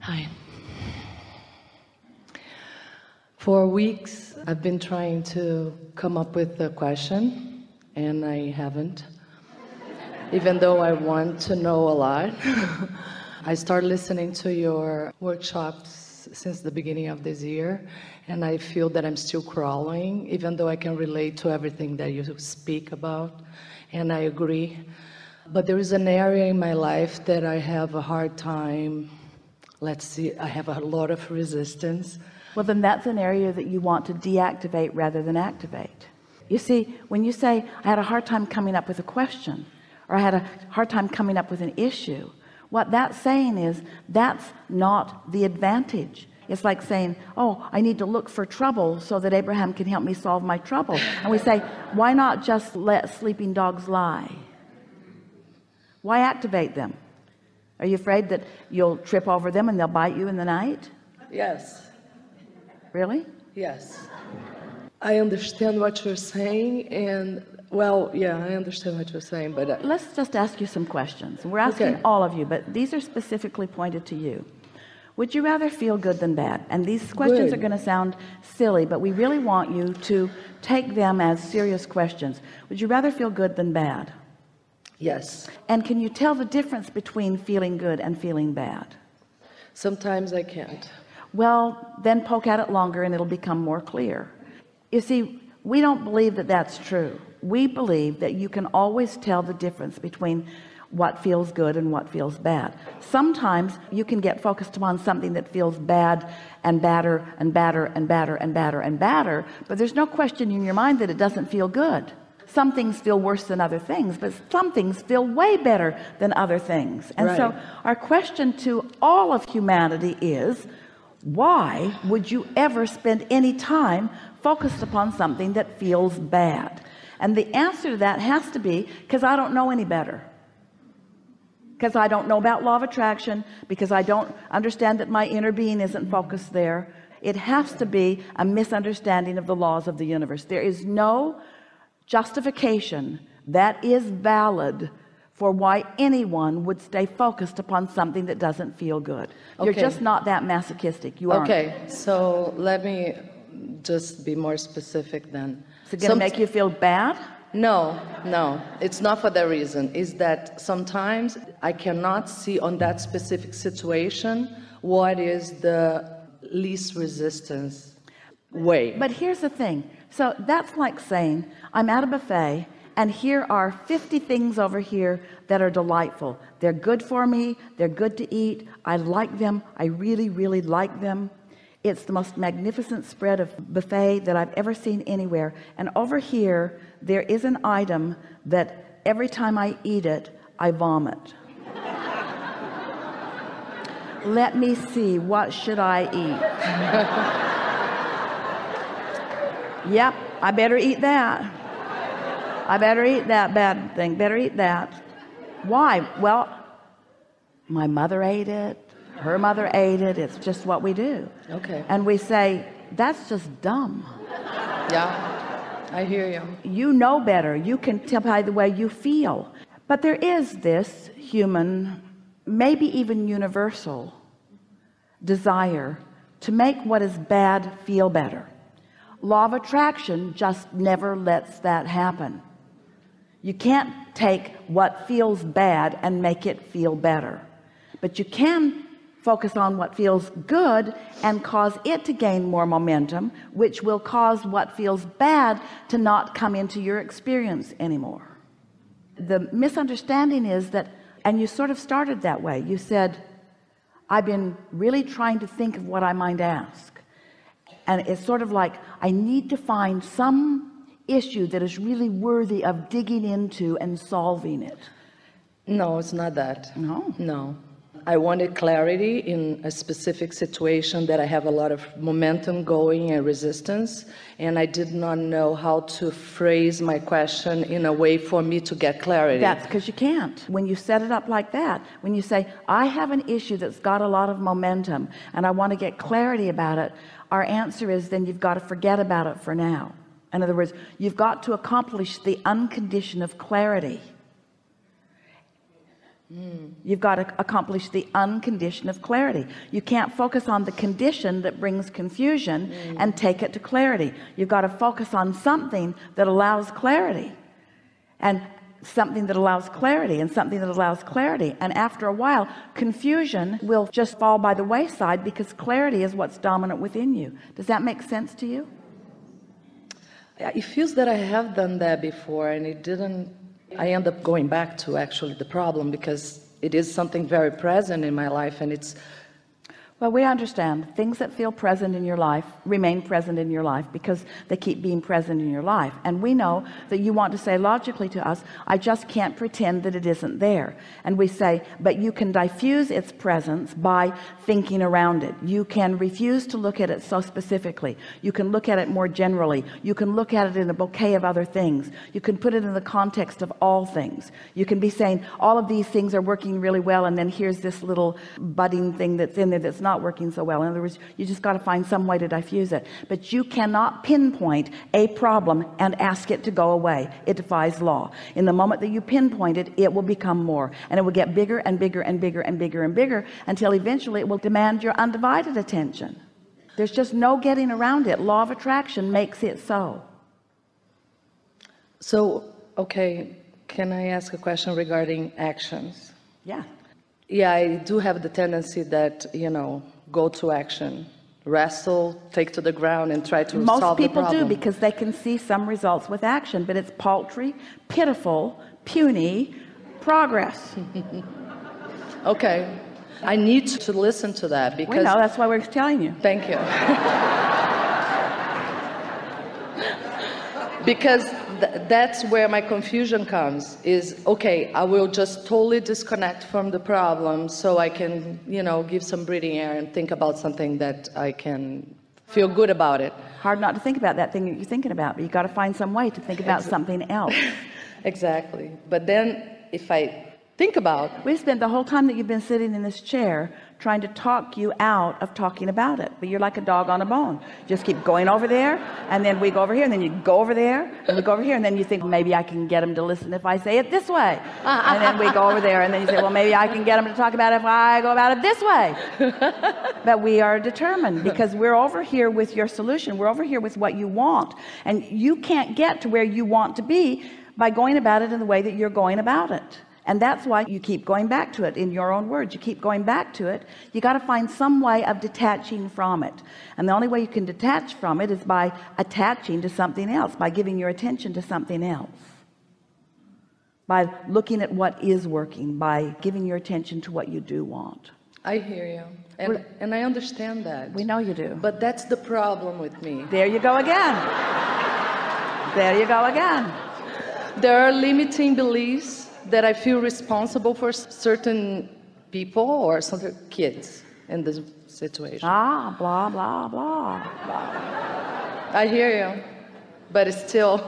Hi. For weeks, I've been trying to come up with a question, and I haven't. Even though I want to know a lot. I started listening to your workshops since the beginning of this year, and I feel that I'm still crawling, even though I can relate to everything that you speak about, and I agree. But there is an area in my life that I have a hard time, I have a lot of resistance. Well, then that's an area that you want to deactivate rather than activate. You see, when you say, I had a hard time coming up with a question, or I had a hard time coming up with an issue, what that's saying is that's not the advantage. It's like saying, oh, I need to look for trouble so that Abraham can help me solve my trouble. And we say, why not just let sleeping dogs lie? Why activate them? Are you afraid that you'll trip over them and they'll bite you in the night? Yes. Really? Yes. I understand what you're saying, and well, yeah, I understand what you're saying, but let's just ask you some questions. We're asking all of you, but these are specifically pointed to you. Would you rather feel good than bad? And these questions are going to sound silly, but we really want you to take them as serious questions. Would you rather feel good than bad? Yes. And can you tell the difference between feeling good and feeling bad? Sometimes I can't. Well, then poke at it longer and it'll become more clear. You see, we don't believe that that's true. We believe that you can always tell the difference between what feels good and what feels bad. Sometimes you can get focused upon something that feels bad and badder and badder and badder and badder and badder, but there's no question in your mind that it doesn't feel good. Some things feel worse than other things, but some things feel way better than other things. And so our question to all of humanity is, why would you ever spend any time focused upon something that feels bad? And the answer to that has to be because I don't know any better, because I don't know about law of attraction, because I don't understand that my inner being isn't focused there. It has to be a misunderstanding of the laws of the universe. There is no justification that is valid for why anyone would stay focused upon something that doesn't feel good. You're just not that masochistic. You aren't. Okay, so let me just be more specific then. Is it going to make you feel bad? No, it's not for that reason. Is that sometimes I cannot see on that specific situation what is the least resistance way. But here's the thing. So that's like saying I'm at a buffet and here are 50 things over here that are delightful. They're good for me. They're good to eat. I like them. I really, really like them. It's the most magnificent spread of buffet that I've ever seen anywhere. And over here, there is an item that every time I eat it, I vomit. Let me see, what should I eat? Yep, I better eat that. I better eat that bad thing. Better eat that. Why? Well, my mother ate it. Her mother ate it. It's just what we do. Okay. And we say, that's just dumb. Yeah, I hear you. You know better. You can tell by the way you feel. But there is this human, maybe even universal, desire to make what is bad feel better. Law of attraction just never lets that happen. You can't take what feels bad and make it feel better, but you can focus on what feels good and cause it to gain more momentum, which will cause what feels bad to not come into your experience anymore. The misunderstanding is that, and you sort of started that way, you said, I've been really trying to think of what I might ask, and it's sort of like I need to find some issue that is really worthy of digging into and solving it. No, it's not that. No. I wanted clarity in a specific situation that I have a lot of momentum going and resistance, and I did not know how to phrase my question in a way for me to get clarity. That's because you can't. When you set it up like that, when you say, I have an issue that's got a lot of momentum and I want to get clarity about it, our answer is then you've got to forget about it for now. In other words, you've got to accomplish the uncondition of clarity. You've got to accomplish the uncondition of clarity. You can't focus on the condition that brings confusion and take it to clarity. You've got to focus on something that allows clarity, and something that allows clarity, and something that allows clarity. And after a while, confusion will just fall by the wayside, because clarity is what's dominant within you. Does that make sense to you? It feels that I have done that before, and it didn't. I end up going back to actually the problem, because it is something very present in my life, and it's. Well, we understand things that feel present in your life remain present in your life because they keep being present in your life. And we know that you want to say logically to us, I just can't pretend that it isn't there. And we say, but you can diffuse its presence by thinking around it. You can refuse to look at it so specifically. You can look at it more generally. You can look at it in a bouquet of other things. You can put it in the context of all things. You can be saying all of these things are working really well, and then here's this little budding thing that's in there that's not working so well. In other words, you just got to find some way to diffuse it. But you cannot pinpoint a problem and ask it to go away. It defies law. In the moment that you pinpoint it, it will become more, and it will get bigger and bigger and bigger and bigger and bigger, until eventually it will demand your undivided attention. There's just no getting around it. Law of attraction makes it so. So, okay, can I ask a question regarding actions? Yeah. Yeah, I do have the tendency that, go to action, wrestle, take to the ground, and try to solve the problem. Most people do, because they can see some results with action, but it's paltry, pitiful, puny progress. Okay, I need to listen to that, because we know, that's why we're telling you. Thank you. Because that's where my confusion comes, is, okay, I will just totally disconnect from the problem so I can, give some breathing air and think about something that I can feel good about it. Hard not to think about that thing that you're thinking about, but you got to find some way to think about something else. Exactly. But then if I think about... We spent the whole time that you've been sitting in this chair trying to talk you out of talking about it, but you're like a dog on a bone. Just keep going over there, and then we go over here, and then you go over there, and we go over here, and then you think, maybe I can get them to listen if I say it this way. And then we go over there, and then you say, well, maybe I can get them to talk about it if I go about it this way. But we are determined, because we're over here with your solution. We're over here with what you want, and you can't get to where you want to be by going about it in the way that you're going about it. And that's why you keep going back to it. In your own words, you keep going back to it. You got to find some way of detaching from it, and the only way you can detach from it is by attaching to something else, by giving your attention to something else, by looking at what is working, by giving your attention to what you do want. I hear you, and I understand that. We know you do. But that's the problem with me. There you go again. There you go again. There are limiting beliefs that I feel responsible for certain people or certain kids in this situation. Blah, blah, blah, blah. I hear you, but it's still...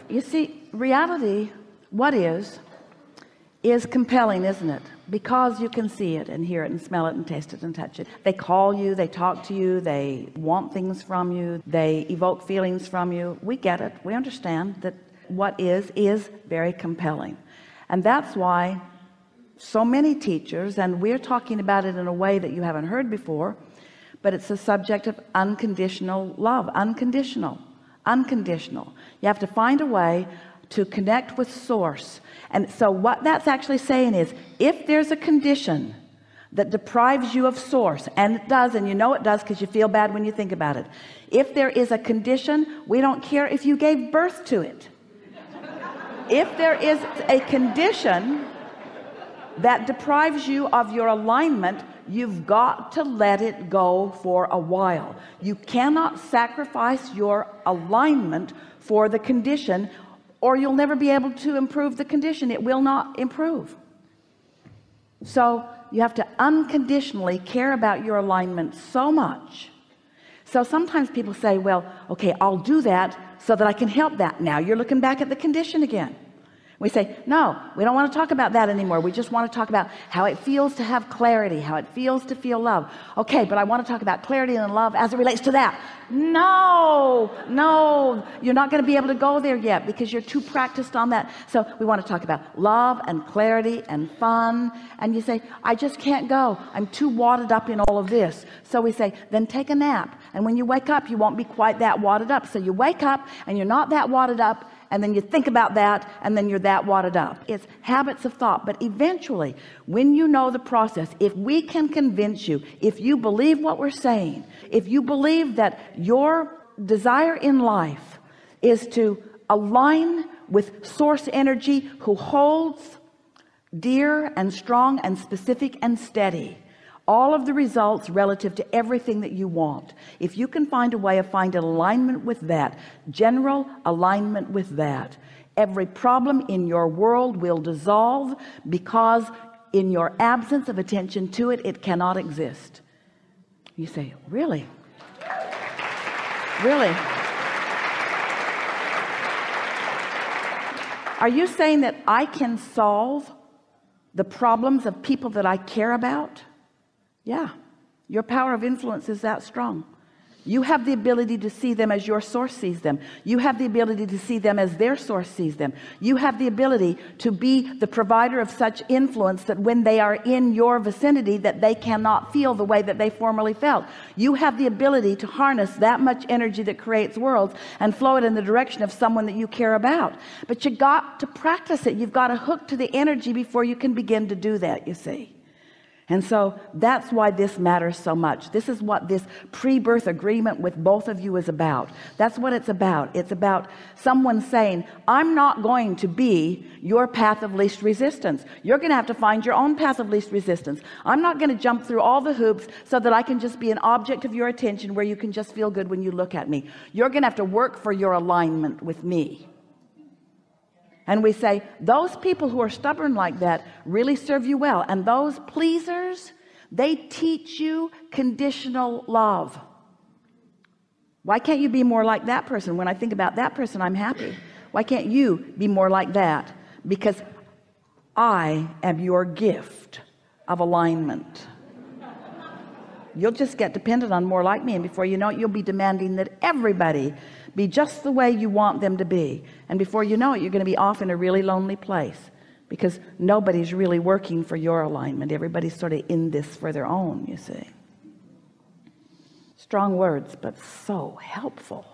You see, reality, what is compelling, isn't it? Because you can see it and hear it and smell it and taste it and touch it. They call you, they talk to you, they want things from you, they evoke feelings from you. We get it. We understand that what is very compelling. And that's why so many teachers, and we're talking about it in a way that you haven't heard before, but it's a subject of unconditional love. Unconditional. You have to find a way to connect with source. And so what that's actually saying is, if there's a condition that deprives you of source, and it does, and you know it does because you feel bad when you think about it. If there is a condition, we don't care if you gave birth to it. If there is a condition that deprives you of your alignment, you've got to let it go for a while. You cannot sacrifice your alignment for the condition, or you'll never be able to improve the condition. It will not improve. So you have to unconditionally care about your alignment so much. So sometimes people say, well, okay, I'll do that so that I can help that. Now you're looking back at the condition again. We say, no, we don't want to talk about that anymore. We just want to talk about how it feels to have clarity, how it feels to feel love. Okay, but I want to talk about clarity and love as it relates to that. No, you're not going to be able to go there yet because you're too practiced on that. So we want to talk about love and clarity and fun. And you say, I just can't go. I'm too wadded up in all of this. So we say, then take a nap. And when you wake up, you won't be quite that wadded up. So you wake up and you're not that wadded up. And then you think about that, and then you're that wadded up. It's habits of thought. But eventually, when you know the process, if we can convince you, if you believe what we're saying, if you believe that your desire in life is to align with source energy who holds dear and strong and specific and steady all of the results relative to everything that you want, if you can find a way of finding alignment with that, general alignment with that, every problem in your world will dissolve, because in your absence of attention to it, it cannot exist. You say, really? Really? Are you saying that I can solve the problems of people that I care about? Yeah, your power of influence is that strong. You have the ability to see them as your source sees them. You have the ability to see them as their source sees them. You have the ability to be the provider of such influence that when they are in your vicinity, that they cannot feel the way that they formerly felt. You have the ability to harness that much energy that creates worlds and flow it in the direction of someone that you care about. But you got to practice it. You've got to hook to the energy before you can begin to do that, you see. And so that's why this matters so much. This is what this pre-birth agreement with both of you is about. That's what it's about. It's about someone saying, I'm not going to be your path of least resistance. You're going to have to find your own path of least resistance. I'm not going to jump through all the hoops so that I can just be an object of your attention where you can just feel good when you look at me. You're going to have to work for your alignment with me. And we say, those people who are stubborn like that really serve you well. And those pleasers, they teach you conditional love. Why can't you be more like that person? When I think about that person, I'm happy. Why can't you be more like that? Because I am your gift of alignment. You'll just get dependent on more like me, and before you know it, you'll be demanding that everybody be just the way you want them to be. And before you know it, you're going to be off in a really lonely place, because nobody's really working for your alignment. Everybody's sort of in this for their own, you see. Strong words, but so helpful.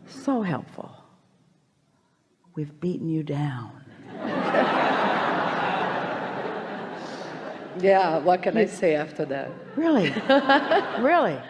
So helpful. We've beaten you down. Yeah, what can I say after that? Really? Really?